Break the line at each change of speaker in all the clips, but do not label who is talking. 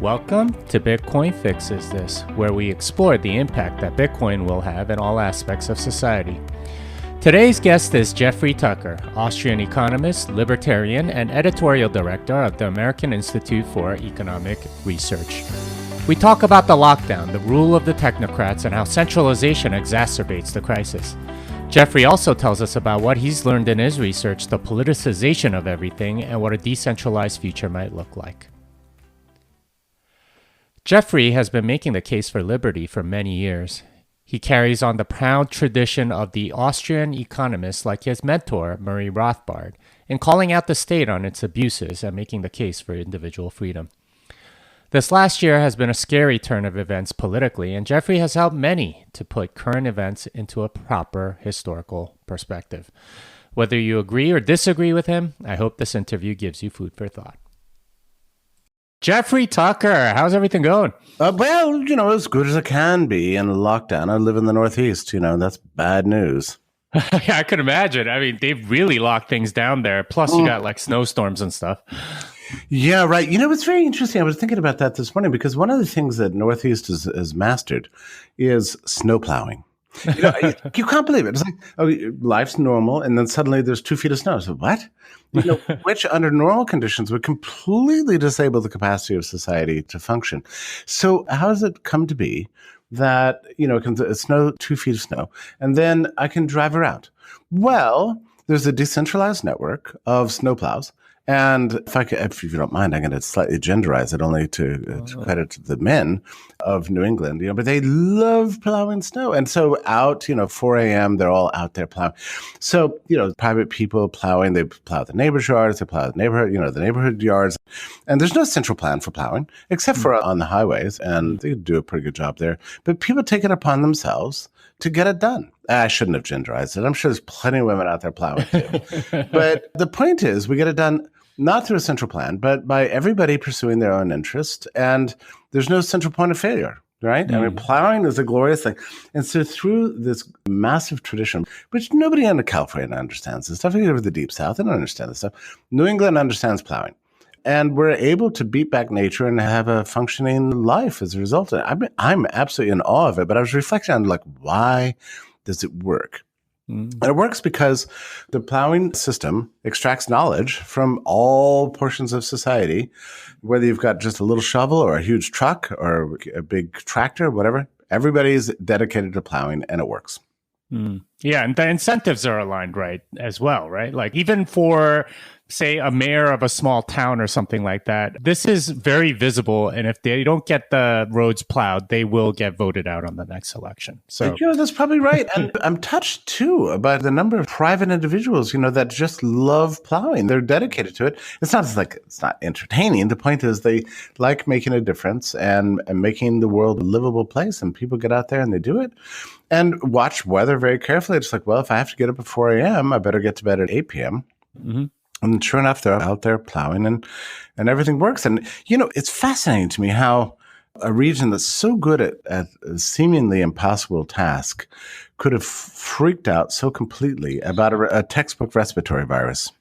Welcome to Bitcoin Fixes This, where we explore the impact that Bitcoin will have in all aspects of society. Today's guest is Jeffrey Tucker, Austrian Economist, Libertarian and Editorial Director of the American Institute for Economic Research. We talk about the lockdown, the rule of the technocrats, and how centralization exacerbates the crisis. Jeffrey also tells us about what he's learned in his research, the politicization of everything, and what a decentralized future might look like. Jeffrey has been making the case for liberty for many years. He carries on the proud tradition of the Austrian Economist like his mentor, Murray Rothbard, in calling out the state on its abuses and making the case for individual freedom. This last year has been a scary turn of events politically, and Jeffrey has helped many to put current events into a proper historical perspective. Whether you agree or disagree with him, I hope this interview gives you food for thought. Jeffrey Tucker, how's everything going?
Well, as good as it can be in a lockdown. I live in the Northeast, that's bad news.
Yeah, I could imagine. I mean, they've really locked things down there. Plus, you got like snowstorms and stuff.
Yeah, right. It's very interesting. I was thinking about that this morning because one of the things that Northeast has mastered is snow plowing. You can't believe it. It's like, life's normal, and then suddenly there's 2 feet of snow. So what? Which under normal conditions would completely disable the capacity of society to function. So how does it come to be that, it can snow 2 feet of snow, and then I can drive around? Well, there's a decentralized network of snowplows. And if you don't mind, I'm going to slightly genderize it only to credit the men of New England, but they love plowing snow. And so out, 4 a.m., they're all out there plowing. So, private people plowing, they plow the neighbor's yards, they plow the neighborhood yards. And there's no central plan for plowing, except for on the highways. And they do a pretty good job there. But people take it upon themselves to get it done. I shouldn't have genderized it. I'm sure there's plenty of women out there plowing too. But the point is, we get it done not through a central plan, but by everybody pursuing their own interest. And there's no central point of failure, right? I mean, plowing is a glorious thing. And so through this massive tradition, which nobody in California understands this stuff, even over the Deep South, they don't understand this stuff. New England understands plowing. And we're able to beat back nature and have a functioning life as a result of it. I'm absolutely in awe of it, but I was reflecting on why does it work? And it works because the plowing system extracts knowledge from all portions of society, whether you've got just a little shovel or a huge truck or a big tractor, whatever. Everybody's dedicated to plowing, and it works.
Yeah, and the incentives are aligned right as well, right? Like even for, say, a mayor of a small town or something like that, this is very visible. And if they don't get the roads plowed, they will get voted out on the next election. So
that's probably right. And I'm touched too about the number of private individuals, that just love plowing. They're dedicated to it. It's not entertaining. The point is they like making a difference and making the world a livable place. And people get out there and they do it. And watch weather very carefully. It's like, well, if I have to get up at 4 a.m., I better get to bed at 8 p.m. And sure enough, they're out there plowing and everything works. And, it's fascinating to me how a region that's so good at a seemingly impossible task could have freaked out so completely about a textbook respiratory virus.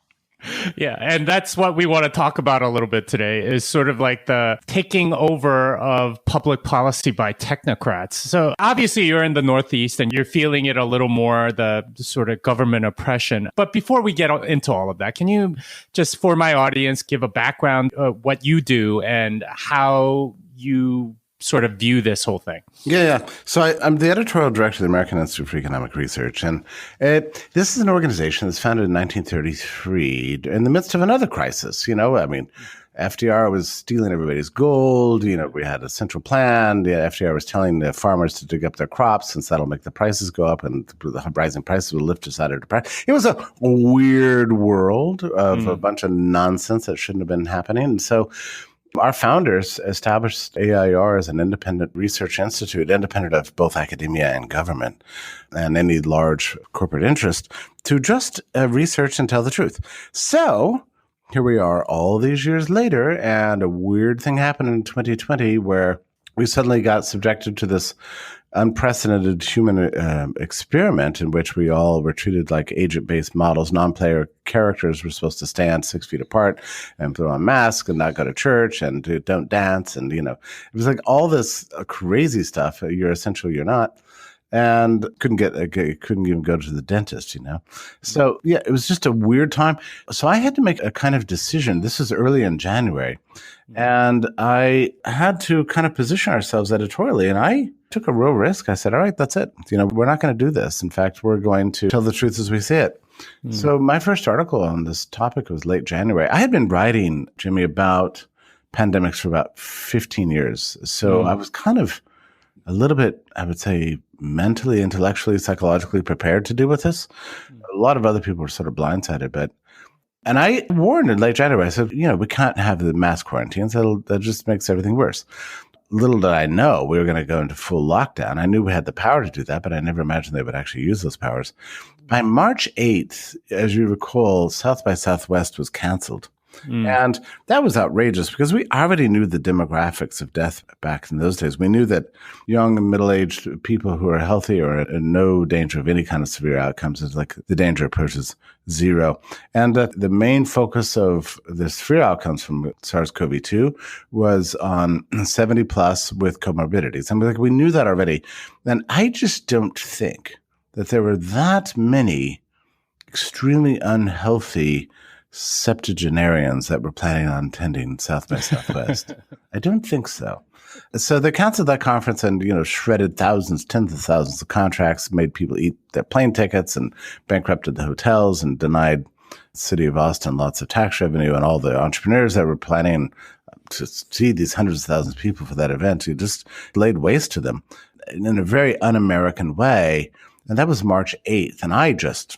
Yeah, and that's what we want to talk about a little bit today is sort of like the taking over of public policy by technocrats. So obviously you're in the Northeast and you're feeling it a little more, the sort of government oppression. But before we get into all of that, can you just, for my audience, give a background of what you do and how you sort of view this whole thing?
Yeah. So I'm the editorial director of the American Institute for Economic Research. And this is an organization that's founded in 1933 in the midst of another crisis. FDR was stealing everybody's gold. We had a central plan. The FDR was telling the farmers to dig up their crops since that'll make the prices go up and the rising prices will lift us out of depression. It was a weird world of a bunch of nonsense that shouldn't have been happening. And so our founders established AIR as an independent research institute, independent of both academia and government and any large corporate interest, to just research and tell the truth. So here we are all these years later, and a weird thing happened in 2020 where we suddenly got subjected to this unprecedented human experiment in which we all were treated like agent-based models. Non-player characters were supposed to stand 6 feet apart and put on masks and not go to church and don't dance. And, it was like all this crazy stuff. You're essential, you're not. And couldn't even go to the dentist, So, yeah, it was just a weird time. So I had to make a kind of decision. This was early in January. And I had to kind of position ourselves editorially. And I took a real risk. I said, all right, that's it. We're not going to do this. In fact, we're going to tell the truth as we see it. So my first article on this topic was late January. I had been writing, Jimmy, about pandemics for about 15 years. So I was kind of a little bit, I would say, mentally, intellectually, psychologically prepared to deal with this. A lot of other people were sort of blindsided, and I warned in late January, I said, we can't have the mass quarantines. That just makes everything worse. Little did I know we were going to go into full lockdown. I knew we had the power to do that, but I never imagined they would actually use those powers. By March 8th, as you recall, South by Southwest was canceled. And that was outrageous because we already knew the demographics of death back in those days. We knew that young and middle-aged people who are healthy are in no danger of any kind of severe outcomes. It's like the danger approaches zero. And the main focus of the severe outcomes from SARS-CoV-2 was on 70 plus with comorbidities. And we knew that already. And I just don't think that there were that many extremely unhealthy septuagenarians that were planning on attending South by Southwest. I don't think so. So they canceled that conference and, shredded thousands, tens of thousands of contracts, made people eat their plane tickets and bankrupted the hotels and denied the city of Austin lots of tax revenue, and all the entrepreneurs that were planning to see these hundreds of thousands of people for that event. You just laid waste to them in a very un-American way. And that was March 8th. And I just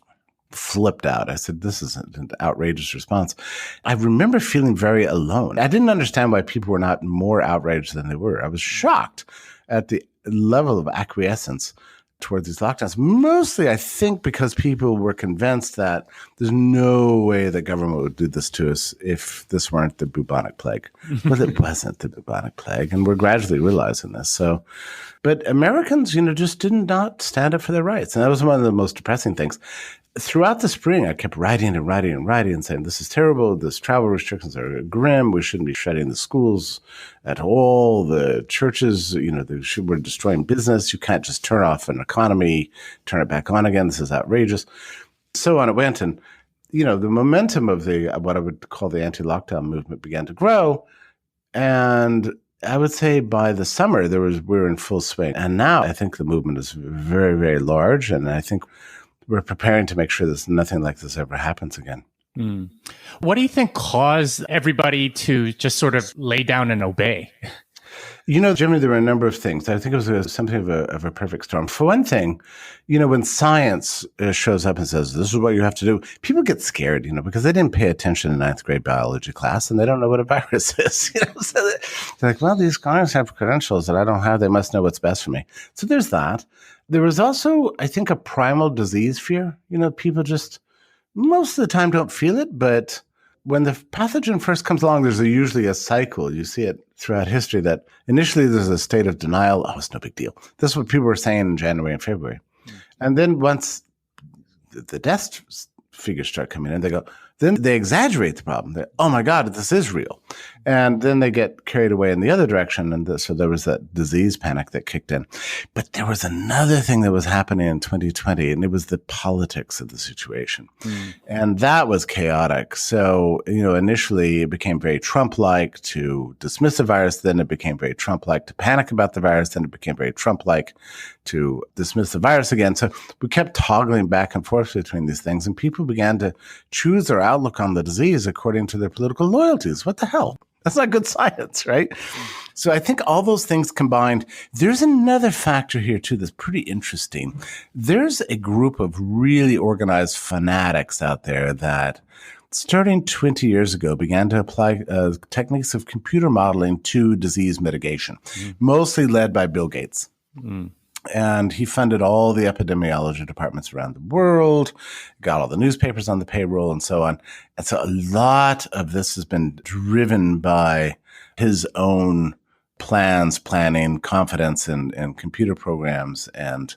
flipped out. I said, this is an outrageous response. I remember feeling very alone. I didn't understand why people were not more outraged than they were. I was shocked at the level of acquiescence toward these lockdowns. Mostly, I think, because people were convinced that there's no way the government would do this to us if this weren't the bubonic plague. Well, it wasn't the bubonic plague, and we're gradually realizing this. So, but Americans, just did not stand up for their rights. And that was one of the most depressing things. Throughout the spring, I kept writing and saying, this is terrible. This travel restrictions are grim. We shouldn't be shutting the schools at all. The churches, we're destroying business. You can't just turn off an economy, turn it back on again. This is outrageous. So on it went. And, the momentum of what I would call the anti-lockdown movement began to grow. And I would say by the summer, we were in full swing. And now I think the movement is very, very large. And I think we're preparing to make sure that nothing like this ever happens again.
What do you think caused everybody to just sort of lay down and obey?
Jimmy, there were a number of things. I think it was something of a perfect storm. For one thing, when science shows up and says, this is what you have to do, people get scared, because they didn't pay attention in ninth grade biology class and they don't know what a virus is. So they're like, well, these guys have credentials that I don't have. They must know what's best for me. So there's that. There was also, I think, a primal disease fear. People just most of the time don't feel it, but when the pathogen first comes along, there's usually a cycle. You see it throughout history that initially there's a state of denial. Oh, it's no big deal. This is what people were saying in January and February. And then once the death figures start coming in, then they exaggerate the problem. Oh my God, this is real. And then they get carried away in the other direction. And so there was that disease panic that kicked in. But there was another thing that was happening in 2020, and it was the politics of the situation. And that was chaotic. So, initially it became very Trump-like to dismiss the virus. Then it became very Trump-like to panic about the virus. Then it became very Trump-like to dismiss the virus again. So we kept toggling back and forth between these things, and people began to choose their outlook on the disease according to their political loyalties. What the hell? That's not good science, right? So I think all those things combined. There's another factor here, too, that's pretty interesting. There's a group of really organized fanatics out there that, starting 20 years ago, began to apply techniques of computer modeling to disease mitigation, mostly led by Bill Gates. And he funded all the epidemiology departments around the world, got all the newspapers on the payroll and so on. And so a lot of this has been driven by his own planning, confidence in computer programs, and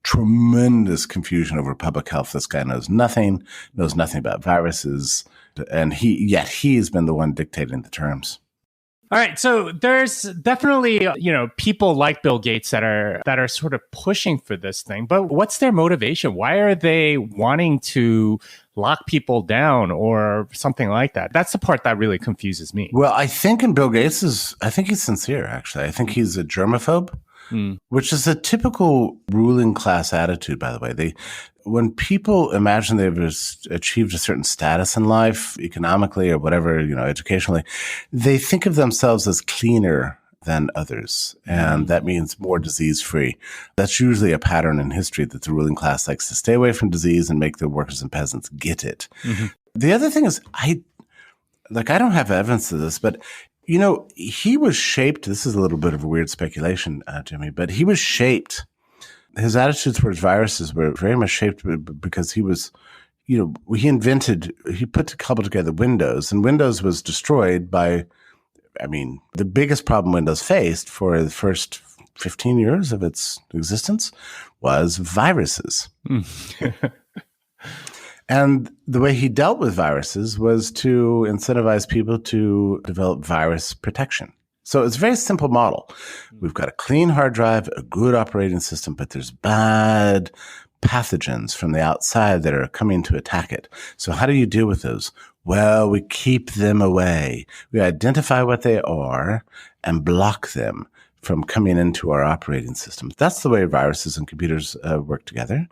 tremendous confusion over public health. This guy knows nothing about viruses, and he's been the one dictating the terms.
All right, so there's definitely, people like Bill Gates that are sort of pushing for this thing, but what's their motivation? Why are they wanting to lock people down or something like that? That's the part that really confuses me.
Well, I think I think he's sincere, actually. I think he's a germaphobe, which is a typical ruling class attitude, by the way. When people imagine they've achieved a certain status in life, economically or whatever, educationally, they think of themselves as cleaner than others. And that means more disease-free. That's usually a pattern in history that the ruling class likes to stay away from disease and make the workers and peasants get it. Mm-hmm. The other thing is, I don't have evidence of this, but he was shaped. This is a little bit of a weird speculation, Jimmy, but he was shaped. His attitudes towards viruses were very much shaped because he was, he cobbled together Windows, and Windows was destroyed by, the biggest problem Windows faced for the first 15 years of its existence was viruses. And the way he dealt with viruses was to incentivize people to develop virus protection. So it's a very simple model. We've got a clean hard drive, a good operating system, but there's bad pathogens from the outside that are coming to attack it. So how do you deal with those? Well, we keep them away. We identify what they are and block them from coming into our operating system. That's the way viruses and computers work together.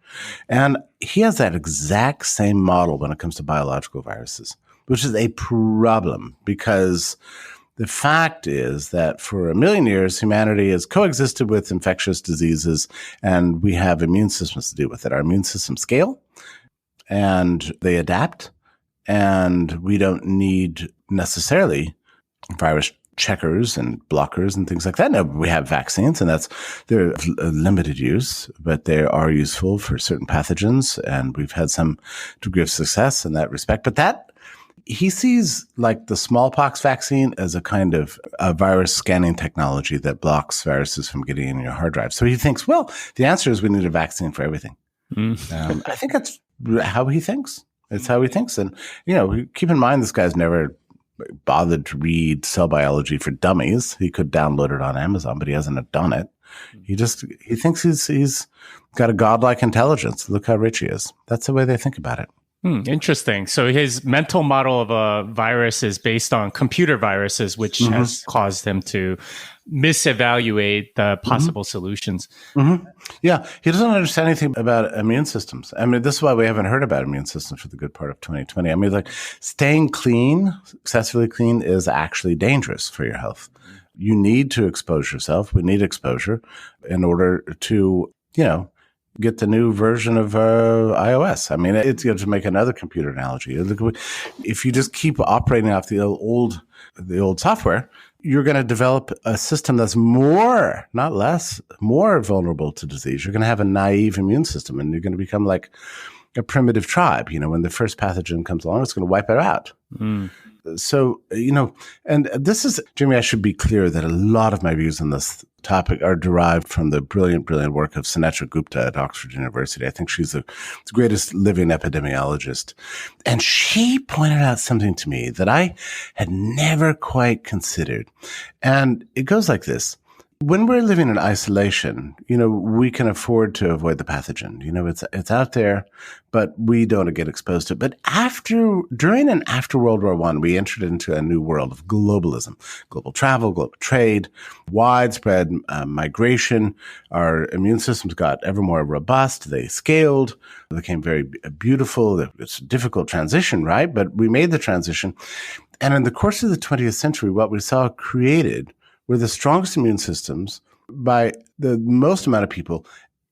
And he has that exact same model when it comes to biological viruses, which is a problem because the fact is that for 1 million years, humanity has coexisted with infectious diseases, and we have immune systems to deal with it. Our immune systems scale, and they adapt, and we don't need necessarily virus checkers and blockers and things like that. Now, we have vaccines, and they're limited use, but they are useful for certain pathogens, and we've had some degree of success in that respect. But he sees like the smallpox vaccine as a kind of a virus scanning technology that blocks viruses from getting in your hard drive. So he thinks, well, the answer is we need a vaccine for everything. I think that's how he thinks. It's how he thinks. And, keep in mind, this guy's never bothered to read Cell Biology for Dummies. He could download it on Amazon, but he hasn't done it. He thinks he's got a godlike intelligence. Look how rich he is. That's the way they think about it.
Interesting. So his mental model of a virus is based on computer viruses, which has caused him to misevaluate the possible solutions.
Yeah. He doesn't understand anything about immune systems. This is why we haven't heard about immune systems for the good part of 2020. Staying clean, successfully clean, is actually dangerous for your health. You need to expose yourself. We need exposure in order to, get the new version of iOS. It's to make another computer analogy. If you just keep operating off the old software, you're going to develop a system that's more, not less, more vulnerable to disease. You're going to have a naive immune system, and you're going to become like a primitive tribe. When the first pathogen comes along, it's going to wipe it out. So, and this is, Jimmy, I should be clear that a lot of my views on this topic are derived from the brilliant work of Sunetra Gupta at Oxford University. I think she's the greatest living epidemiologist. And she pointed out something to me that I had never quite considered. And it goes like this. When we're living in isolation, we can afford to avoid the pathogen. It's out there, but we don't get exposed to it. But during and after World War I, we entered into a new world of globalism, global travel, global trade, widespread migration. Our immune systems got ever more robust. They scaled, they became very beautiful. It's a difficult transition, right? But we made the transition. And in the course of the 20th century, what we saw created were the strongest immune systems by the most amount of people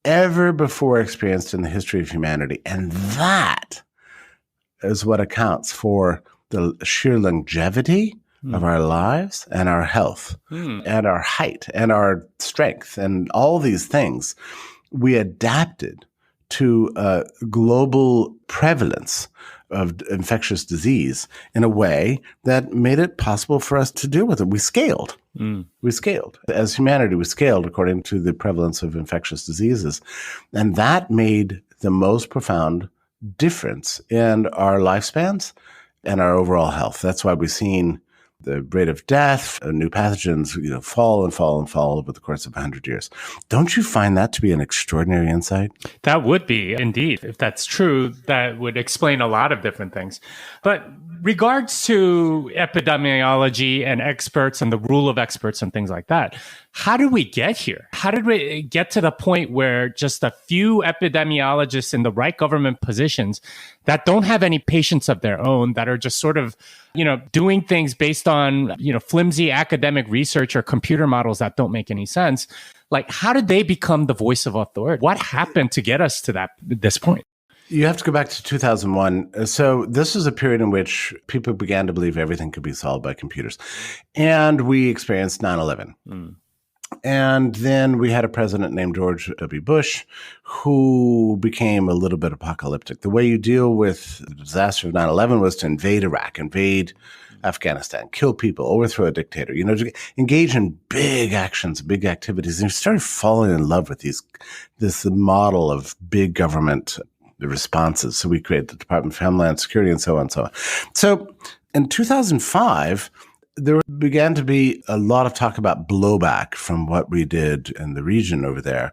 ever before experienced in the history of humanity. And that is what accounts for the sheer longevity of our lives and our health and our height and our strength and all these things. We adapted to global prevalence of infectious disease in a way that made it possible for us to deal with it. We scaled. We scaled. As humanity, we scaled according to the prevalence of infectious diseases. And that made the most profound difference in our lifespans and our overall health. That's why we've seen the rate of death, new pathogens, fall and fall and fall over the course of 100 years. Don't you find that to be an extraordinary insight?
That would be, indeed. If that's true, that would explain a lot of different things. But regards to epidemiology and experts and the rule of experts and things like that, how did we get here? How did we get to the point where just a few epidemiologists in the right government positions that don't have any patients of their own, that are just sort of, doing things based on, flimsy academic research or computer models that don't make any sense? Like, how did they become the voice of authority? What happened to get us to this point?
You have to go back to 2001. So this is a period in which people began to believe everything could be solved by computers. And we experienced 9/11. And then we had a president named George W. Bush who became a little bit apocalyptic. The way you deal with the disaster of 9/11 was to invade Iraq, invade Afghanistan, kill people, overthrow a dictator, to engage in big actions, big activities. And you started falling in love with this model of big government responses. So we created the Department of Homeland Security and so on and so on. So in 2005, there began to be a lot of talk about blowback from what we did in the region over there.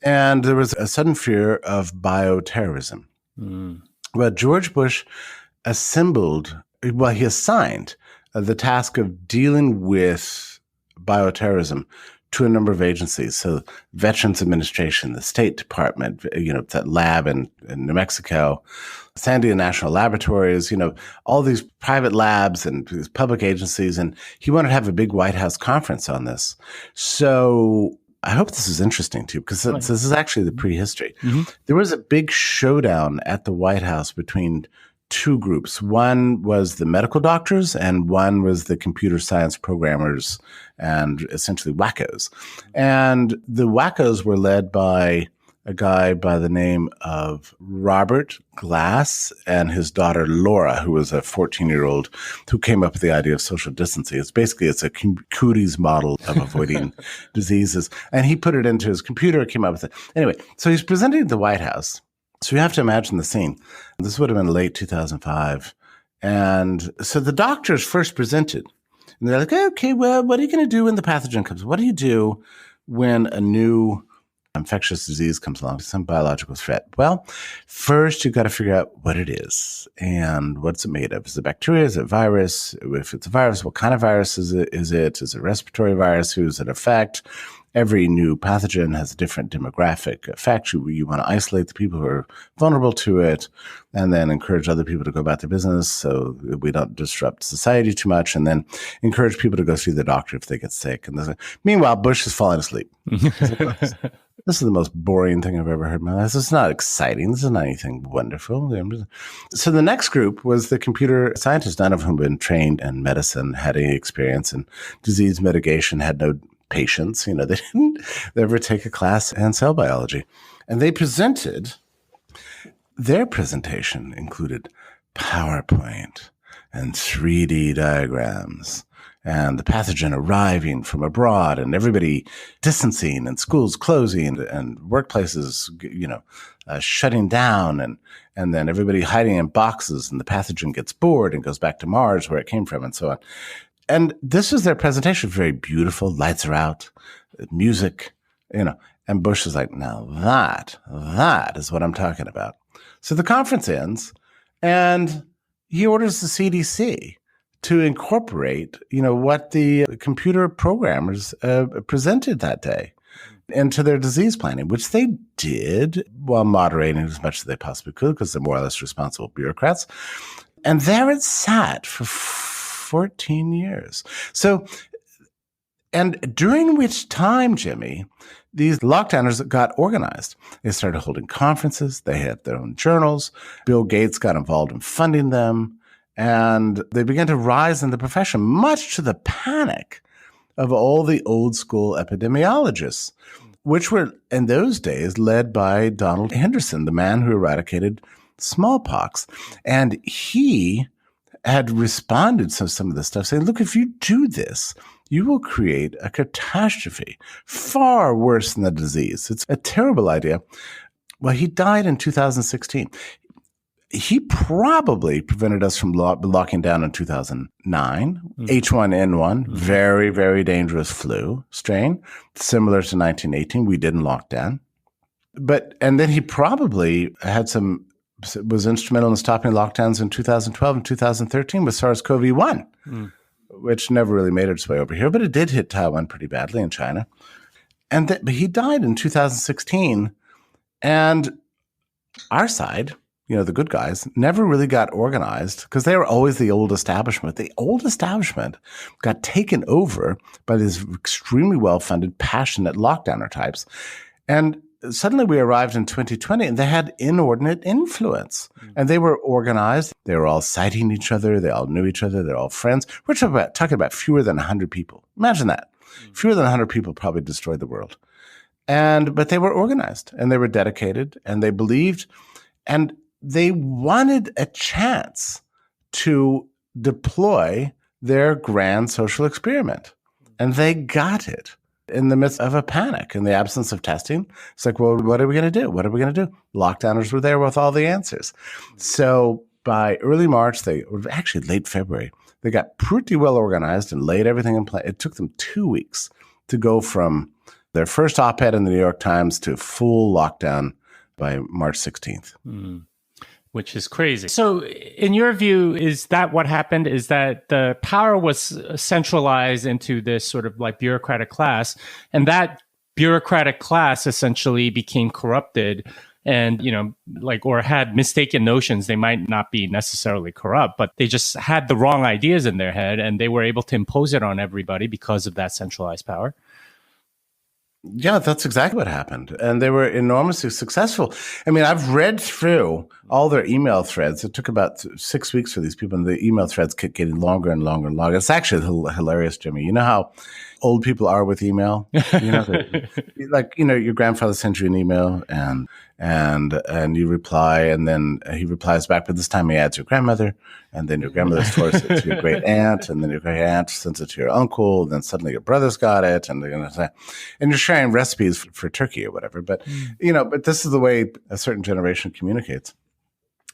And there was a sudden fear of bioterrorism. Well, George Bush he assigned the task of dealing with bioterrorism to a number of agencies. So Veterans Administration, the State Department, that lab in New Mexico, Sandia National Laboratories, all these private labs and these public agencies. And he wanted to have a big White House conference on this. So I hope this is interesting to you, because this is actually the prehistory. There was a big showdown at the White House between two groups. One was the medical doctors and one was the computer science programmers and essentially wackos. And the wackos were led by a guy by the name of Robert Glass and his daughter Laura, who was a 14-year-old who came up with the idea of social distancing. It's a cooties model of avoiding diseases. And he put it into his computer, came up with it. Anyway, so he's presenting at the White House. So you have to imagine the scene. This would have been late 2005. And so the doctors first presented. And they're like, okay, well, what are you going to do when the pathogen comes? What do you do when a new infectious disease comes along, some biological threat? Well, first you've got to figure out what it is and what's it made of. Is it bacteria? Is it a virus? If it's a virus, what kind of virus is it? Is it a respiratory virus? Who does it affect? Every new pathogen has a different demographic effect. You want to isolate the people who are vulnerable to it and then encourage other people to go about their business so we don't disrupt society too much, and then encourage people to go see the doctor if they get sick. And meanwhile, Bush is falling asleep. This is the most boring thing I've ever heard in my life. This is not exciting. This is not anything wonderful. So the next group was the computer scientists, none of whom had been trained in medicine, had any experience in disease mitigation, had no patients. They didn't ever take a class in cell biology. And their presentation included PowerPoint and 3D diagrams and the pathogen arriving from abroad and everybody distancing and schools closing and workplaces, shutting down and then everybody hiding in boxes and the pathogen gets bored and goes back to Mars where it came from and so on. And this is their presentation, very beautiful, lights are out, music, and Bush is like, now that is what I'm talking about. So the conference ends and he orders the CDC to incorporate, what the computer programmers presented that day into their disease planning, which they did while moderating as much as they possibly could because they're more or less responsible bureaucrats. And there it sat for 14 years. So, and during which time, Jimmy, these lockdowners got organized. They started holding conferences. They had their own journals. Bill Gates got involved in funding them. And they began to rise in the profession, much to the panic of all the old school epidemiologists, which were in those days led by Donald Henderson, the man who eradicated smallpox. And he had responded to some of this stuff saying, look, if you do this, you will create a catastrophe far worse than the disease. It's a terrible idea. Well, he died in 2016. He probably prevented us from locking down in 2009. H1N1, very, very dangerous flu strain, similar to 1918. We didn't lock down. And then he probably was instrumental in stopping lockdowns in 2012 and 2013 with SARS-CoV-1, which never really made its way over here, but it did hit Taiwan pretty badly in China. But he died in 2016, and our side, the good guys, never really got organized because they were always the old establishment. The old establishment got taken over by these extremely well-funded, passionate lockdowner types. And suddenly we arrived in 2020 and they had inordinate influence and they were organized. They were all citing each other. They all knew each other. They're all friends. We're talking about fewer than 100 people. Imagine that. Fewer than 100 people probably destroyed the world. But they were organized and they were dedicated and they believed and they wanted a chance to deploy their grand social experiment. And they got it in the midst of a panic, in the absence of testing. It's like, well, what are we going to do? What are we going to do? Lockdowners were there with all the answers. So by early March, actually late February, they got pretty well organized and laid everything in place. It took them 2 weeks to go from their first op-ed in the New York Times to full lockdown by March 16th.
Which is crazy. So in your view, is that what happened? Is that the power was centralized into this sort of like bureaucratic class, and that bureaucratic class essentially became corrupted and, or had mistaken notions. They might not be necessarily corrupt, but they just had the wrong ideas in their head and they were able to impose it on everybody because of that centralized power?
Yeah, that's exactly what happened. And they were enormously successful. I mean, I've read through all their email threads. It took about 6 weeks for these people, and the email threads kept getting longer and longer and longer. It's actually hilarious, Jimmy. You know how old people are with email? Your grandfather sends you an email and you reply, and then he replies back, but this time he adds your grandmother, and then your grandmother forwards it to your great aunt, and then your great aunt sends it to your uncle, and then suddenly your brother's got it, and they're going to say, and you're sharing recipes for turkey or whatever. But but this is the way a certain generation communicates.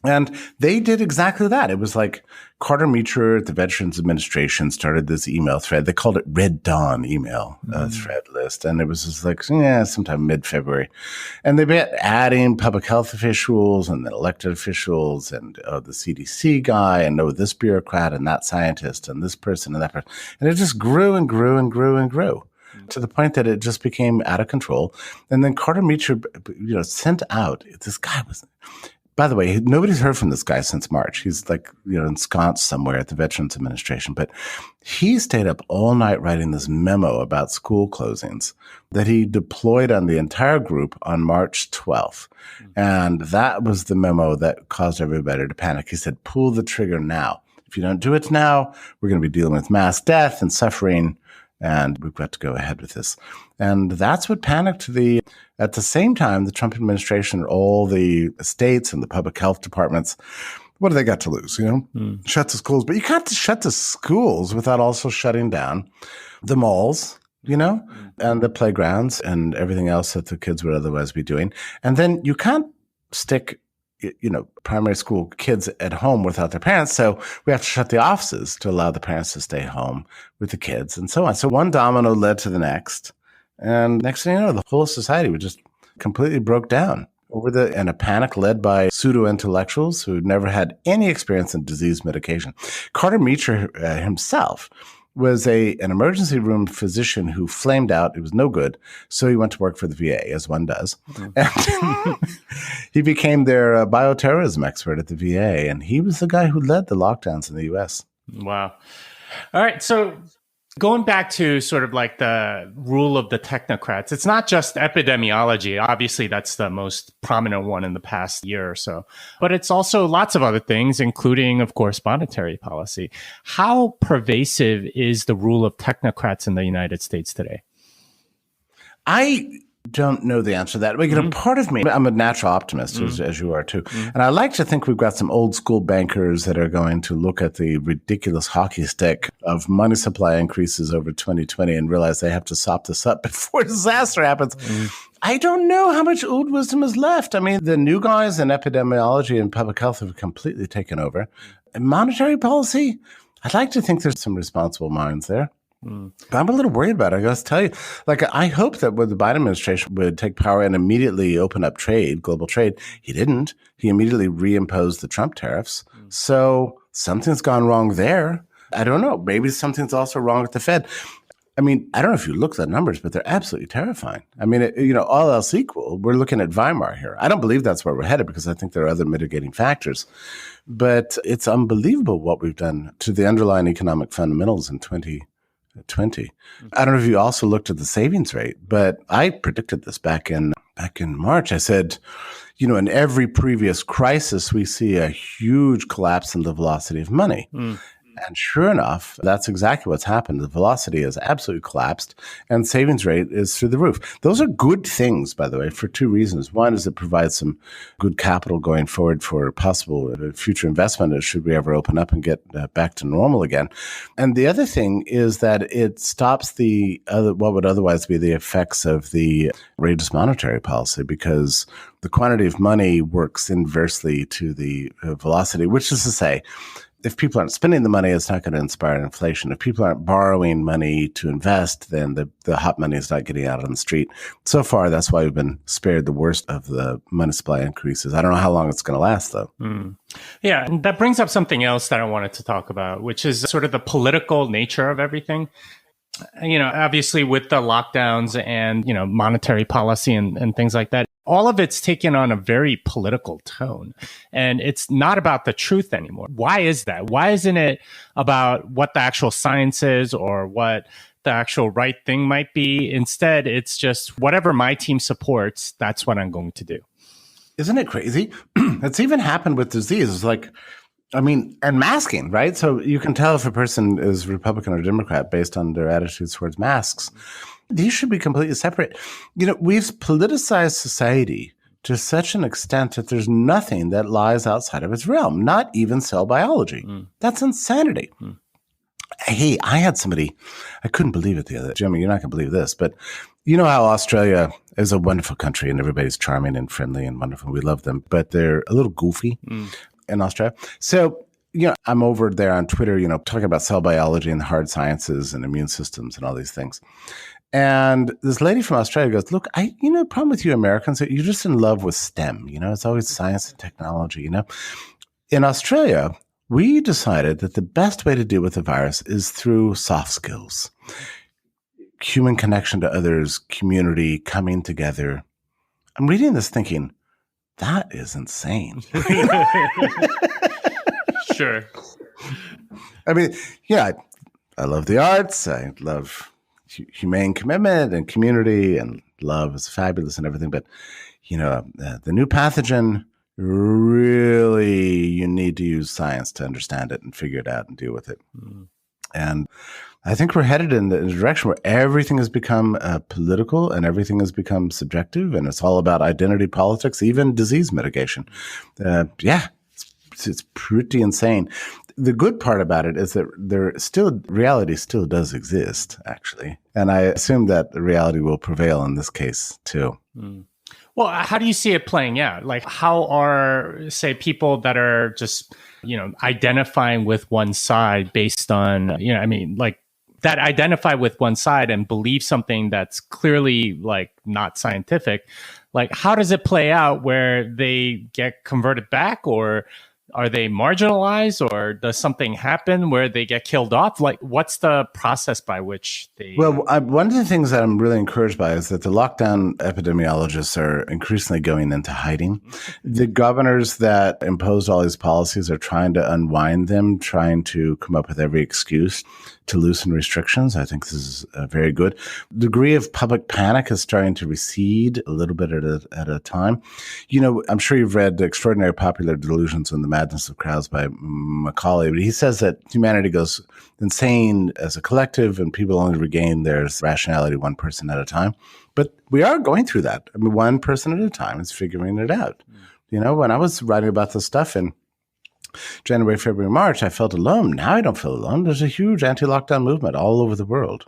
And they did exactly that. It was like Carter Meacher at the Veterans Administration started this email thread. They called it Red Dawn email thread list. And it was just like, sometime mid-February. And they began adding public health officials and then elected officials and the CDC guy and this bureaucrat and that scientist and this person and that person. And it just grew and grew and grew and grew to the point that it just became out of control. And then Carter Meacher, sent out, this guy was... By the way, nobody's heard from this guy since March. He's ensconced somewhere at the Veterans Administration. But he stayed up all night writing this memo about school closings that he deployed on the entire group on March 12th. And that was the memo that caused everybody to panic. He said, pull the trigger now. If you don't do it now, we're going to be dealing with mass death and suffering. And we've got to go ahead with this. And that's what panicked at the same time, the Trump administration, all the states and the public health departments, what do they got to lose? Shut the schools. But you can't shut the schools without also shutting down the malls, and the playgrounds and everything else that the kids would otherwise be doing. And then you can't stick primary school kids at home without their parents. So we have to shut the offices to allow the parents to stay home with the kids and so on. So one domino led to the next. And next thing you know, the whole society was just completely broke down and a panic led by pseudo-intellectuals who never had any experience in disease mitigation. Carter Meacher himself was an emergency room physician who flamed out. It was no good. So he went to work for the VA, as one does. And he became their bioterrorism expert at the VA. And he was the guy who led the lockdowns in the U.S.
Wow. All right. So going back to sort of like the rule of the technocrats, it's not just epidemiology. Obviously, that's the most prominent one in the past year or so. But it's also lots of other things, including, of course, monetary policy. How pervasive is the rule of technocrats in the United States today?
I don't know the answer to that. But, part of me, I'm a natural optimist, as you are too. And I like to think we've got some old school bankers that are going to look at the ridiculous hockey stick of money supply increases over 2020 and realize they have to sop this up before disaster happens. I don't know how much old wisdom is left. I mean, the new guys in epidemiology and public health have completely taken over. In monetary policy, I'd like to think there's some responsible minds there. But I'm a little worried about it. I got to tell you, I hope that when the Biden administration would take power and immediately open up trade, global trade, he didn't. He immediately reimposed the Trump tariffs. So something's gone wrong there. I don't know. Maybe something's also wrong with the Fed. I mean, I don't know if you look at the numbers, but they're absolutely terrifying. I mean, all else equal, we're looking at Weimar here. I don't believe that's where we're headed because I think there are other mitigating factors. But it's unbelievable what we've done to the underlying economic fundamentals in 2020. I don't know if you also looked at the savings rate, but I predicted this back in March. I said, in every previous crisis, we see a huge collapse in the velocity of money. And sure enough, that's exactly what's happened. The velocity has absolutely collapsed and savings rate is through the roof. Those are good things, by the way, for two reasons. One is it provides some good capital going forward for possible future investment should we ever open up and get back to normal again. And the other thing is that it stops what would otherwise be the effects of the outrageous monetary policy because the quantity of money works inversely to the velocity, which is to say, if people aren't spending the money, it's not going to inspire inflation. If people aren't borrowing money to invest, then the hot money is not getting out on the street. So far, that's why we've been spared the worst of the money supply increases. I don't know how long it's going to last, though.
Yeah, and that brings up something else that I wanted to talk about, which is sort of the political nature of everything. Obviously with the lockdowns and, monetary policy and things like that, all of it's taken on a very political tone. And it's not about the truth anymore. Why is that? Why isn't it about what the actual science is or what the actual right thing might be? Instead, it's just whatever my team supports, that's what I'm going to do.
Isn't it crazy? It's even happened with disease. And masking, right? So you can tell if a person is Republican or Democrat based on their attitudes towards masks. These should be completely separate. We've politicized society to such an extent that there's nothing that lies outside of its realm, not even cell biology. That's insanity. Hey, I had somebody, I couldn't believe it the other day. Jimmy, you're not going to believe this, but you know how Australia is a wonderful country and everybody's charming and friendly and wonderful. We love them, but they're a little goofy. In Australia. So, I'm over there on Twitter, talking about cell biology and hard sciences and immune systems and all these things. And this lady from Australia goes, look, problem with you Americans, you're just in love with STEM. It's always science and technology, In Australia, we decided that the best way to deal with the virus is through soft skills, human connection to others, community, coming together. I'm reading this thinking, that is insane.
Sure.
I mean, I love the arts. I love humane commitment and community, and love is fabulous and everything. But, the new pathogen, really, you need to use science to understand it and figure it out and deal with it. And I think we're headed in the direction where everything has become political and everything has become subjective, and it's all about identity politics, even disease mitigation. It's pretty insane. The good part about it is that reality still does exist, actually. And I assume that the reality will prevail in this case, too.
Well, how do you see it playing out? How are, say, people that are just, identifying with one side based on, that identify with one side and believe something that's clearly not scientific, how does it play out where they get converted back, or are they marginalized, or does something happen where they get killed off? What's the process by which they...
Well, one of the things that I'm really encouraged by is that the lockdown epidemiologists are increasingly going into hiding. The governors that imposed all these policies are trying to unwind them, trying to come up with every excuse to loosen restrictions. I think this is very good. The degree of public panic is starting to recede a little bit at a time. I'm sure you've read Extraordinary Popular Delusions and the Madness of Crowds by Macaulay, but he says that humanity goes insane as a collective and people only regain their rationality one person at a time. But we are going through that. I mean, one person at a time is figuring it out. When I was writing about this stuff in January, February, March, I felt alone. Now I don't feel alone. There's a huge anti-lockdown movement all over the world.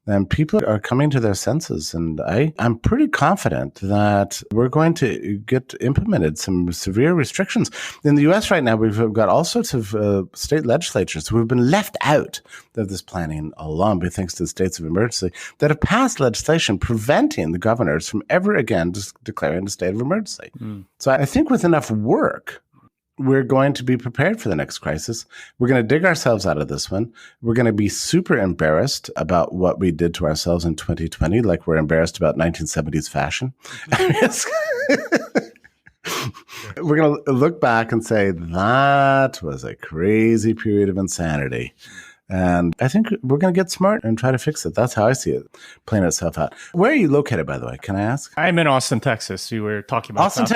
And people are coming to their senses. And I'm pretty confident that we're going to get implemented some severe restrictions. In the U.S. right now, we've got all sorts of state legislatures who have been left out of this planning all along, thanks to the states of emergency, that have passed legislation preventing the governors from ever again declaring a state of emergency. So I think with enough work, we're going to be prepared for the next crisis. We're going to dig ourselves out of this one. We're going to be super embarrassed about what we did to ourselves in 2020, like we're embarrassed about 1970s fashion. We're going to look back and say, that was a crazy period of insanity. And I think we're going to get smart and try to fix it. That's how I see it playing itself out. Where are you located, by the way? Can I ask?
I'm in Austin, Texas. You were talking about
Austin,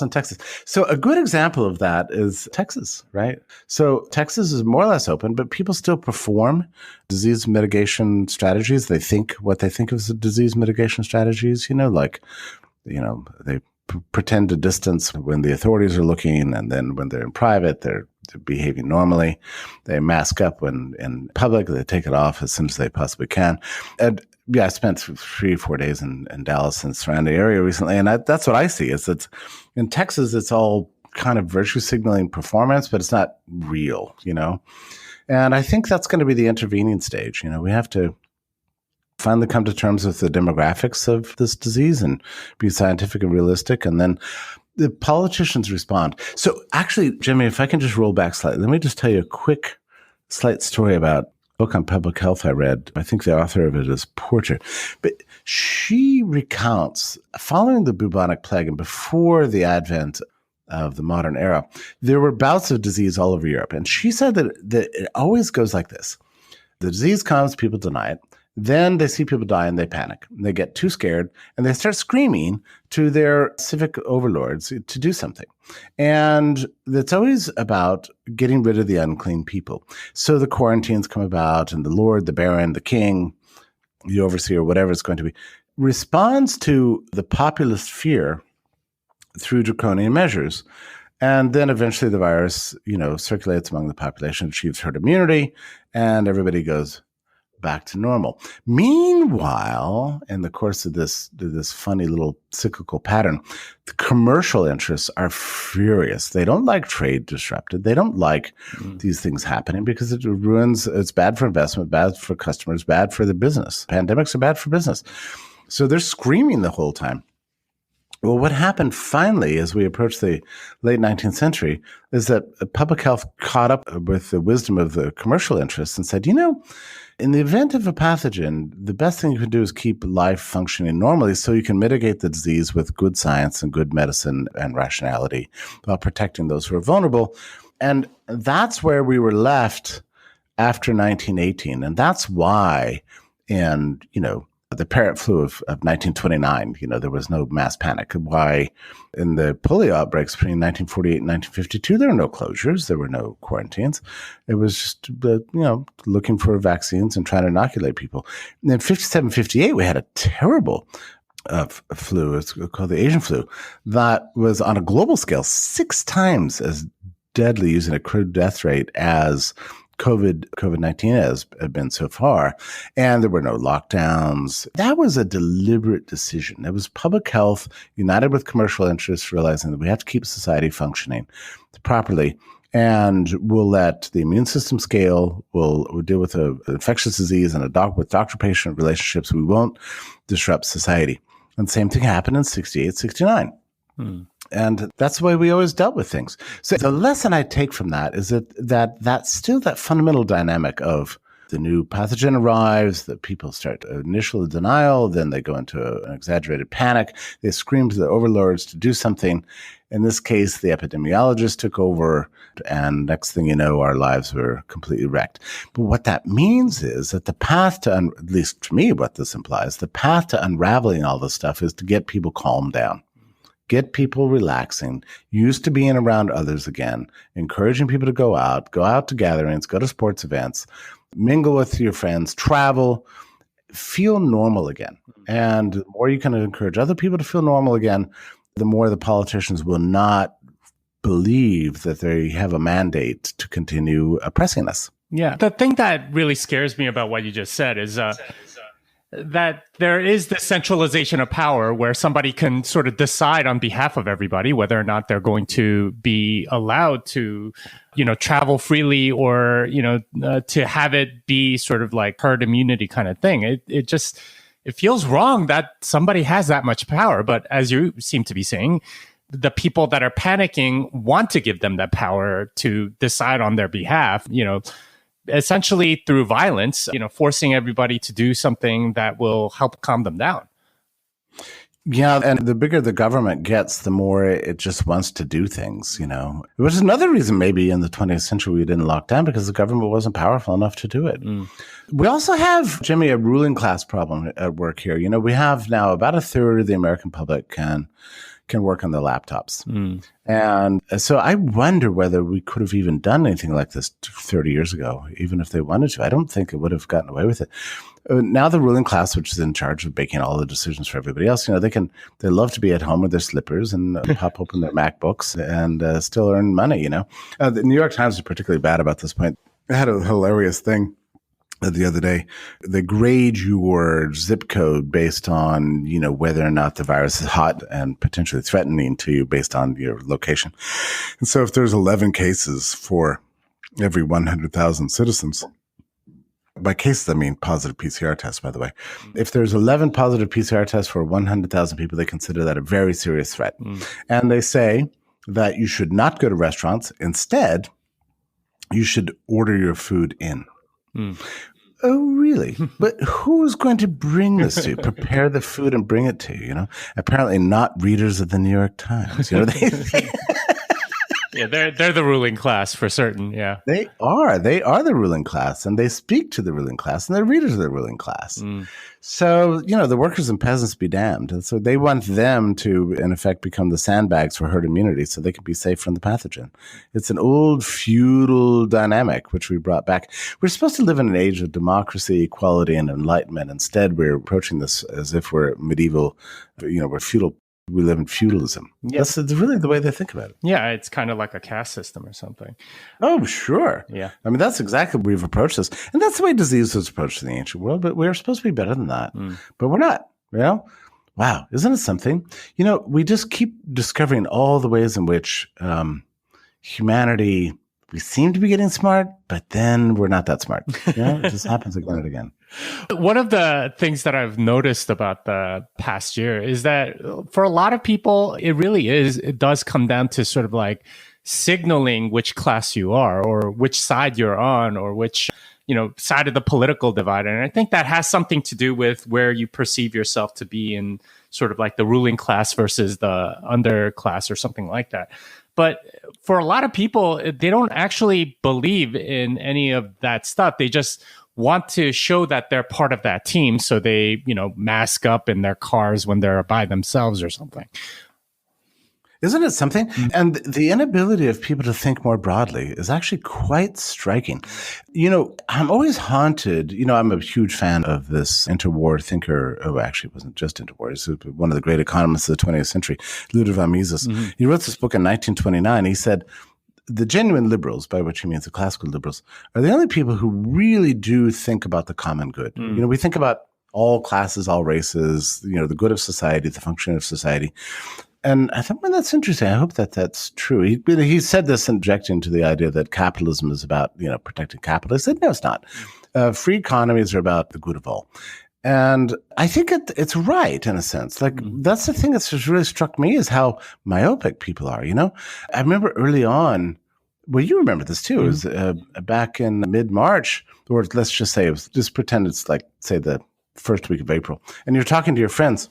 Texas. So a good example of that is Texas, right? So Texas is more or less open, but people still perform disease mitigation strategies. They think what they think of as disease mitigation strategies, they pretend to distance when the authorities are looking, and then when they're in private, they're behaving normally. They mask up when in public. They take it off as soon as they possibly can. And I spent 3-4 days in Dallas and surrounding area recently, and that's what I see. Is that in Texas, it's all kind of virtue signaling performance, but it's not real, And I think that's going to be the intervening stage. We have to finally come to terms with the demographics of this disease and be scientific and realistic, and then the politicians respond. So actually, Jimmy, if I can just roll back slightly, let me just tell you a slight story about a book on public health I read. I think the author of it is Porter. But she recounts, following the bubonic plague and before the advent of the modern era, there were bouts of disease all over Europe. And she said that it always goes like this. The disease comes, people deny it. Then they see people die and they panic. They get too scared and they start screaming to their civic overlords to do something. And it's always about getting rid of the unclean people. So the quarantines come about, and the lord, the baron, the king, the overseer, whatever it's going to be, responds to the populist fear through draconian measures. And then eventually the virus, circulates among the population, achieves herd immunity, and everybody goes back to normal. Meanwhile, in the course of this funny little cyclical pattern, the commercial interests are furious. They don't like trade disrupted. They don't like these things happening because it's bad for investment, bad for customers, bad for the business. Pandemics are bad for business. So they're screaming the whole time. Well, what happened finally as we approached the late 19th century is that public health caught up with the wisdom of the commercial interests and said, in the event of a pathogen, the best thing you can do is keep life functioning normally so you can mitigate the disease with good science and good medicine and rationality while protecting those who are vulnerable. And that's where we were left after 1918. And that's why the parrot flu of 1929, there was no mass panic. Why in the polio outbreaks between 1948 and 1952, there were no closures, there were no quarantines. It was just, looking for vaccines and trying to inoculate people. And in 57, 58, we had a terrible flu. It's called the Asian flu that was on a global scale 6 times as deadly, using a crude death rate as COVID-19 has been so far, and there were no lockdowns. That was a deliberate decision. It was public health united with commercial interests, realizing that we have to keep society functioning properly, and we'll let the immune system scale. We'll deal with infectious disease and with doctor-patient relationships. We won't disrupt society. And the same thing happened in 68, 69. And that's the way we always dealt with things. So the lesson I take from that is that's still that fundamental dynamic of The new pathogen arrives, the people start initial denial, then they go into an exaggerated panic. They scream to the overlords to do something. In this case, the epidemiologist took over, and next thing you know, our lives were completely wrecked. But what that means is that the path to, at least to me, what this implies, the path to unraveling all this stuff is to get people calmed down. Get people relaxing, used to being around others again, encouraging people to go out to gatherings, go to sports events, mingle with your friends, travel, feel normal again. And the more you can encourage other people to feel normal again, the more the politicians will not believe that they have a mandate to continue oppressing us.
Yeah. The thing that really scares me about what you just said is that there is the centralization of power where somebody can sort of decide on behalf of everybody whether or not they're going to be allowed to, travel freely or, to have it be sort of like herd immunity kind of thing. It feels wrong that somebody has that much power. But as you seem to be saying, the people that are panicking want to give them that power to decide on their behalf, essentially through violence, forcing everybody to do something that will help calm them down.
Yeah, and the bigger the government gets, the more it just wants to do things, Which is another reason maybe in the 20th century we didn't lock down, because the government wasn't powerful enough to do it. We also have, Jimmy, a ruling class problem at work here. We have now about a third of the American public can work on their laptops. And so I wonder whether we could have even done anything like this 30 years ago, even if they wanted to. I don't think it would have gotten away with it. Now the ruling class, which is in charge of making all the decisions for everybody else, they love to be at home with their slippers and pop open their MacBooks and still earn money, The New York Times is particularly bad about this point. They had a hilarious thing the other day. They grade your zip code based on, whether or not the virus is hot and potentially threatening to you based on your location. And so if there's 11 cases for every 100,000 citizens, by cases, I mean positive PCR tests, by the way. If there's 11 positive PCR tests for 100,000 people, they consider that a very serious threat. And they say that you should not go to restaurants. Instead, you should order your food in. Oh, really? But who's going to bring this to you? Prepare the food and bring it to you, Apparently not readers of the New York Times.
Yeah, they're the ruling class for certain, yeah.
They are the ruling class, and they speak to the ruling class, and they're readers of the ruling class. So, the workers and peasants be damned. And so they want them to, in effect, become the sandbags for herd immunity so they can be safe from the pathogen. It's an old feudal dynamic, which we brought back. We're supposed to live in an age of democracy, equality, and enlightenment. Instead, we're approaching this as if we're medieval, we're feudal. We live in feudalism. Yeah. That's really the way they think about it.
Yeah, it's kind of like a caste system or something.
Oh, sure.
Yeah.
I mean, that's exactly we've approached this. And that's the way disease was approached in the ancient world, but we're supposed to be better than that. But we're not, Wow, isn't it something? We just keep discovering all the ways in which humanity, we seem to be getting smart, but then we're not that smart. It just happens again and again.
One of the things that I've noticed about the past year is that for a lot of people, it does come down to sort of like signaling which class you are or which side you're on or which, side of the political divide. And I think that has something to do with where you perceive yourself to be in sort of like the ruling class versus the underclass or something like that. But for a lot of people, they don't actually believe in any of that stuff. They just want to show that they're part of that team. So they, mask up in their cars when they're by themselves or something.
Isn't it something? And the inability of people to think more broadly is actually quite striking. I'm always haunted. I'm a huge fan of this interwar thinker. Oh, actually, it wasn't just interwar. He's one of the great economists of the 20th century, Ludwig von Mises. He wrote this book in 1929. He said, the genuine liberals, by which he means the classical liberals, are the only people who really do think about the common good. We think about all classes, all races, the good of society, the function of society. And I thought, well, that's interesting. I hope that that's true. He said this objecting to the idea that capitalism is about, protecting capital. He said, no, it's not. Free economies are about the good of all. And I think it's right in a sense. Like that's the thing that's just really struck me is how myopic people are, I remember early on Well, you remember this too. It was back in mid-March, or let's just say just pretend it's like, say, the first week of April, and you're talking to your friends,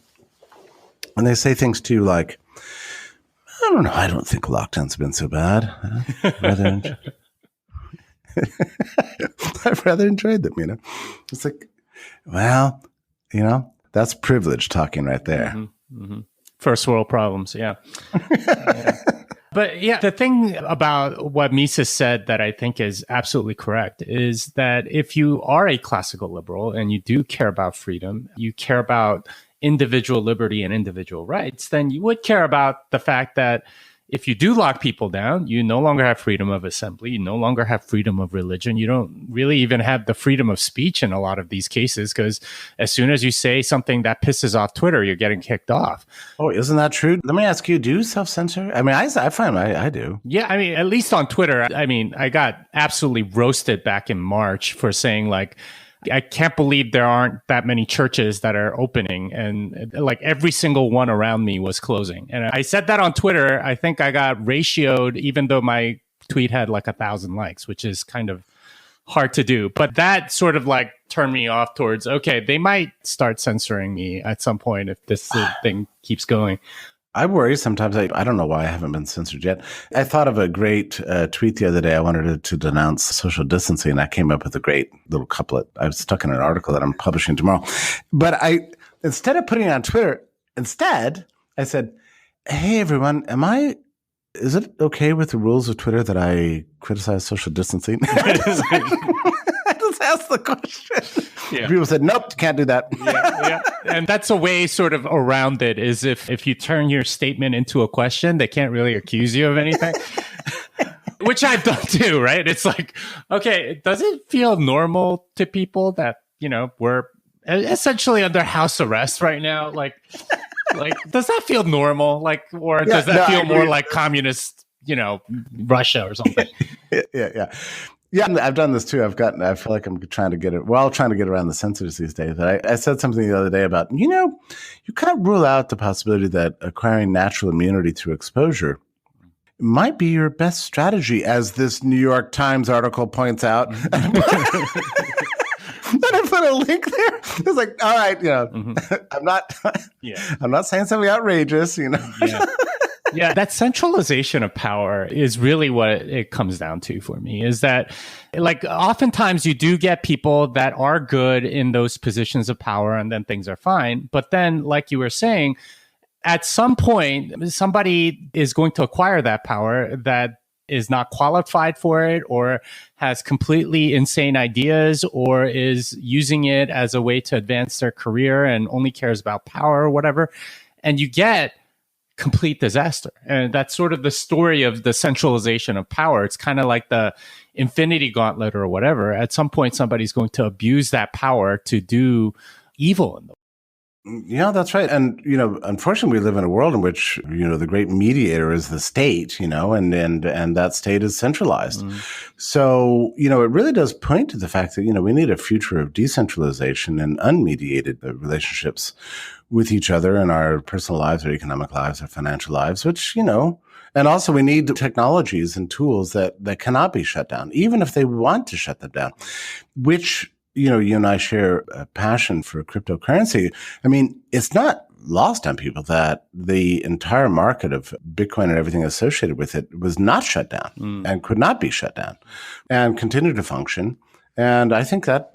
and they say things to you like, I don't know, I don't think lockdowns have been so bad. I've rather enjoyed them, It's like, well, that's privilege talking right there.
Mm-hmm. Mm-hmm. First world problems, yeah. Yeah. But yeah, the thing about what Mises said that I think is absolutely correct is that if you are a classical liberal and you do care about freedom, you care about individual liberty and individual rights, then you would care about the fact that if you do lock people down, you no longer have freedom of assembly. You no longer have freedom of religion. You don't really even have the freedom of speech in a lot of these cases, because as soon as you say something that pisses off Twitter, you're getting kicked off.
Oh, isn't that true? Let me ask you, do you self-censor? I mean, I find I do.
Yeah, I mean, at least on Twitter, I mean, I got absolutely roasted back in March for saying like, I can't believe there aren't that many churches that are opening, and like every single one around me was closing. And I said that on Twitter. I think I got ratioed, even though my tweet had like 1,000 likes, which is kind of hard to do. But that sort of like turned me off towards, okay, they might start censoring me at some point if this thing keeps going.
I worry sometimes. I don't know why I haven't been censored yet. I thought of a great tweet the other day. I wanted to denounce social distancing, and I came up with a great little couplet. I was stuck in an article that I'm publishing tomorrow. But instead of putting it on Twitter, I said, hey, everyone, is it okay with the rules of Twitter that I criticize social distancing? I just asked the question. Yeah. People said, nope, can't do that.
Yeah. And that's a way sort of around it, is if you turn your statement into a question, they can't really accuse you of anything. Which I've done too, right? It's like, okay, does it feel normal to people that, we're essentially under house arrest right now? Like, does that feel normal? Like, or does that feel more like communist, Russia or something?
Yeah. Yeah, I've done this too. I feel like I'm trying to get around the censors these days. I said something the other day about, you can't rule out the possibility that acquiring natural immunity through exposure might be your best strategy, as this New York Times article points out. Then I put a link there. It's like, all right, I'm not saying something outrageous,
Yeah. Yeah, that centralization of power is really what it comes down to for me, is that like oftentimes you do get people that are good in those positions of power and then things are fine. But then, like you were saying, at some point, somebody is going to acquire that power that is not qualified for it, or has completely insane ideas, or is using it as a way to advance their career and only cares about power or whatever. And you get complete disaster. And that's sort of the story of the centralization of power. It's kind of like the Infinity Gauntlet or whatever. At some point, somebody's going to abuse that power to do evil in the world.
Yeah, that's right. And, unfortunately, we live in a world in which, the great mediator is the state, and that state is centralized. So, it really does point to the fact that, we need a future of decentralization and unmediated relationships with each other in our personal lives, our economic lives, our financial lives, which, and also we need technologies and tools that cannot be shut down, even if they want to shut them down, which, you and I share a passion for cryptocurrency. I mean, it's not lost on people that the entire market of Bitcoin and everything associated with it was not shut down and could not be shut down and continue to function. And I think that,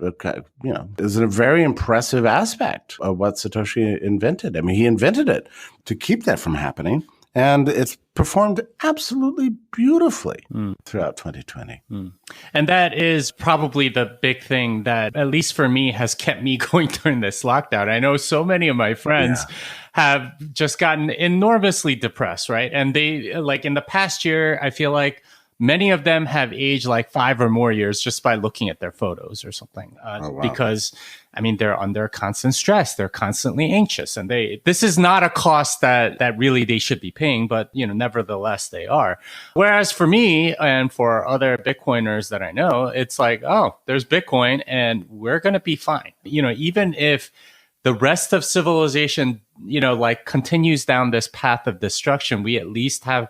is a very impressive aspect of what Satoshi invented. I mean, he invented it to keep that from happening. And it's performed absolutely beautifully throughout 2020.
And that is probably the big thing that, at least for me, has kept me going during this lockdown. I know so many of my friends have just gotten enormously depressed, right? And they, like in the past year, I feel like many of them have aged like 5 or more years just by looking at their photos or something. Because, I mean, they're under constant stress. They're constantly anxious. And this is not a cost that really they should be paying, but, nevertheless, they are. Whereas for me and for other Bitcoiners that I know, it's like, oh, there's Bitcoin and we're going to be fine. Even if the rest of civilization, continues down this path of destruction, we at least have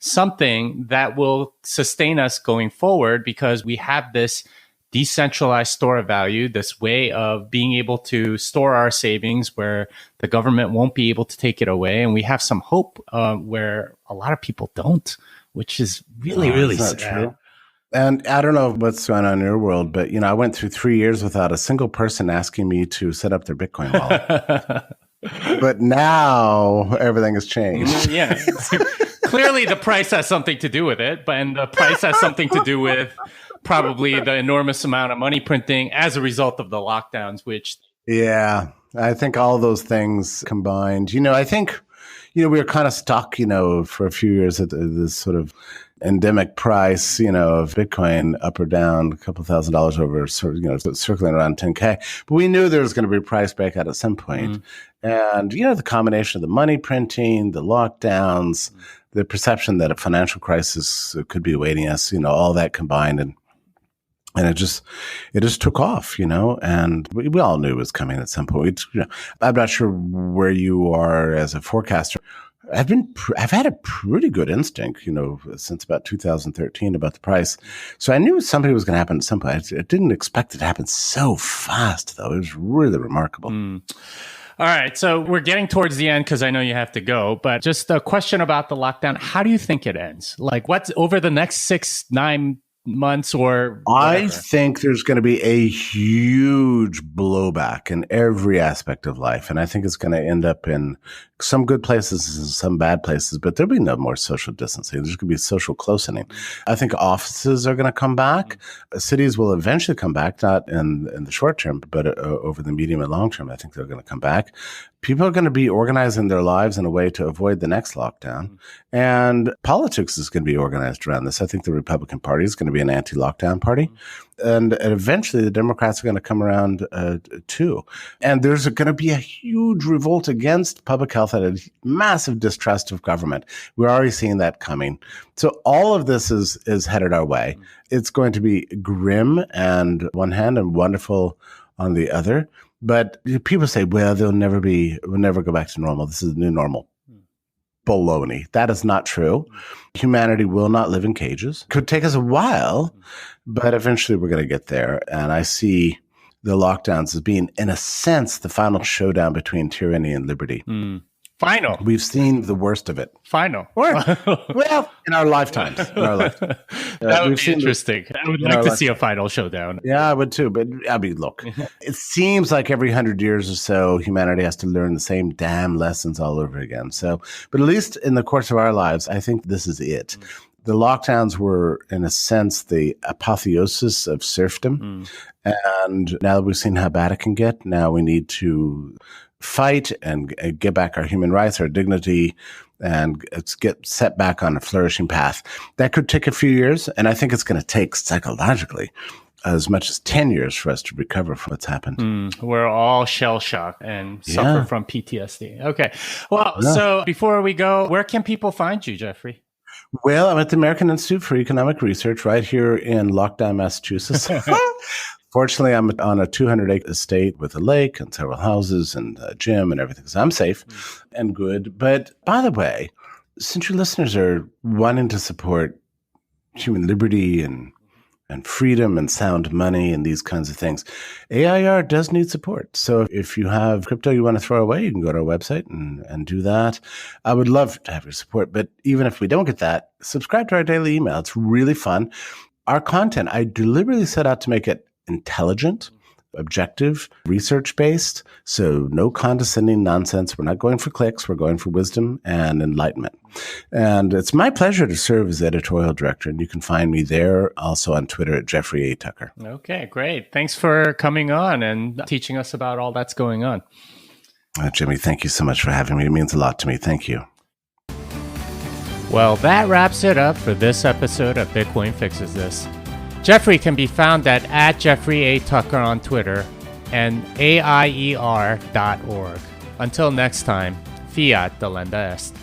something that will sustain us going forward, because we have this decentralized store of value, this way of being able to store our savings where the government won't be able to take it away. And we have some hope where a lot of people don't, which is really sad.
True. And I don't know what's going on in your world, but I went through 3 years without a single person asking me to set up their Bitcoin wallet. But now everything has changed.
Yeah. Clearly the price has something to do with it, and the price has something to do with probably the enormous amount of money printing as a result of the lockdowns, which...
Yeah, I think all those things combined. I think, we were kind of stuck, for a few years at this sort of endemic price, of Bitcoin up or down a couple $1,000s over, circling around 10K. But we knew there was going to be a price breakout at some point. And, the combination of the money printing, the lockdowns, the perception that a financial crisis could be awaiting us, all that combined. And it just took off, and we all knew it was coming at some point. I'm not sure where you are as a forecaster. I've had a pretty good instinct, since about 2013 about the price. So I knew something was going to happen at some point. I didn't expect it to happen so fast, though. It was really remarkable.
All right. So we're getting towards the end because I know you have to go. But just a question about the lockdown. How do you think it ends? Like, what's over the next 6-9 months or whatever?
I think there's going to be a huge blowback in every aspect of life. And I think it's going to end up in some good places and some bad places, but there'll be no more social distancing. There's going to be social closening. I think offices are going to come back. Cities will eventually come back, not in the short term, but over the medium and long term, I think they're going to come back. People are going to be organizing their lives in a way to avoid the next lockdown. And politics is going to be organized around this. I think the Republican Party is going to be an anti-lockdown party. And eventually the Democrats are going to come around too. And there's going to be a huge revolt against public health and a massive distrust of government. We're already seeing that coming. So all of this is headed our way. It's going to be grim on one hand and wonderful on the other. But people say, well, we'll never go back to normal. This is the new normal. Baloney. That is not true. Humanity will not live in cages. Could take us a while, but eventually we're going to get there. And I see the lockdowns as being, in a sense, the final showdown between tyranny and liberty.
Final.
We've seen the worst of it.
Final.
Well, in our lifetimes.
That would be interesting. I would like to see a final showdown.
Yeah, I would too. But I mean, look, it seems like every 100 years or so, humanity has to learn the same damn lessons all over again. So, but at least in the course of our lives, I think this is it. The lockdowns were, in a sense, the apotheosis of serfdom. And now that we've seen how bad it can get, now we need to fight and get back our human rights, our dignity, and get set back on a flourishing path. That could take a few years, and I think it's going to take psychologically as much as 10 years for us to recover from what's happened.
We're all shell-shocked and suffer from PTSD. Okay. Well, so before we go, where can people find you, Jeffrey?
Well, I'm at the American Institute for Economic Research right here in lockdown, Massachusetts. Fortunately, I'm on a 200-acre estate with a lake and several houses and a gym and everything. So I'm safe and good. But by the way, since your listeners are wanting to support human liberty and freedom and sound money and these kinds of things, AIR does need support. So if you have crypto you want to throw away, you can go to our website and do that. I would love to have your support. But even if we don't get that, subscribe to our daily email. It's really fun. Our content, I deliberately set out to make it intelligent, objective, research-based, so no condescending nonsense. We're not going for clicks. We're going for wisdom and enlightenment. And it's my pleasure to serve as editorial director, and you can find me there, also on Twitter at Jeffrey A. Tucker.
Okay, great. Thanks for coming on and teaching us about all that's going on.
Jimmy, thank you so much for having me. It means a lot to me. Thank you.
Well, that wraps it up for this episode of Bitcoin Fixes This. Jeffrey can be found at Jeffrey A. Tucker on Twitter and AIER.org. Until next time, fiat delenda est.